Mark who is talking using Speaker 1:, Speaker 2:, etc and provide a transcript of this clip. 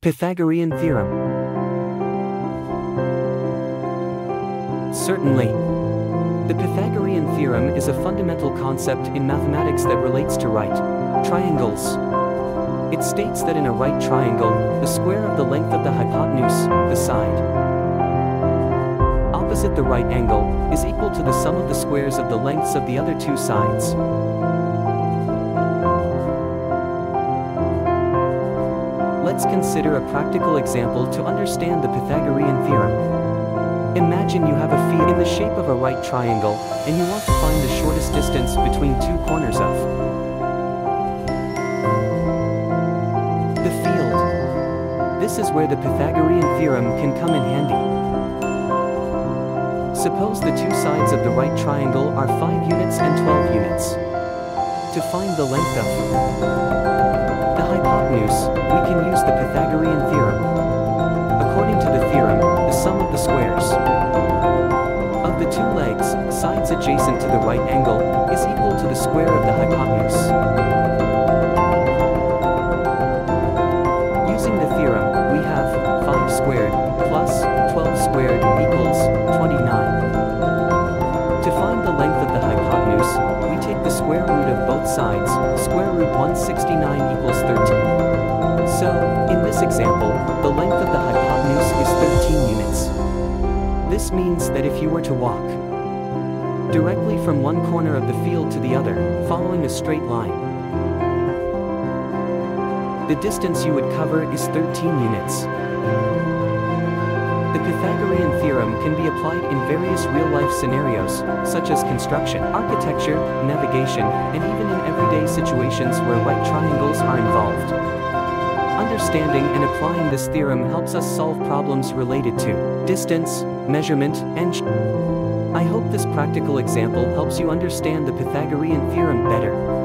Speaker 1: Pythagorean theorem. Certainly. The Pythagorean theorem is a fundamental concept in mathematics that relates to right triangles. It states that in a right triangle, the square of the length of the hypotenuse, the side opposite the right angle, is equal to the sum of the squares of the lengths of the other two sides. Let's consider a practical example to understand the Pythagorean theorem. Imagine you have a field in the shape of a right triangle, and you want to find the shortest distance between two corners of the field. This is where the Pythagorean theorem can come in handy. Suppose the two sides of the right triangle are 5 units and 12 units. To find the length of the hypotenuse, we can use the Pythagorean theorem. According to the theorem, the sum of the squares of the two legs, sides adjacent to the right angle, is equal to the square of the hypotenuse. Using the theorem, we have 5 squared plus 12 squared equals 29. To find the length of the hypotenuse, we take the square root of both sides, square root 169 equals 13. So, in this example, the length of the hypotenuse is 13 units. This means that if you were to walk directly from one corner of the field to the other, following a straight line, the distance you would cover is 13 units. The Pythagorean theorem can be applied in various real-life scenarios, such as construction, architecture, navigation, and even in everyday situations where right triangles are involved. Understanding and applying this theorem helps us solve problems related to distance, measurement, and I hope this practical example helps you understand the Pythagorean theorem better.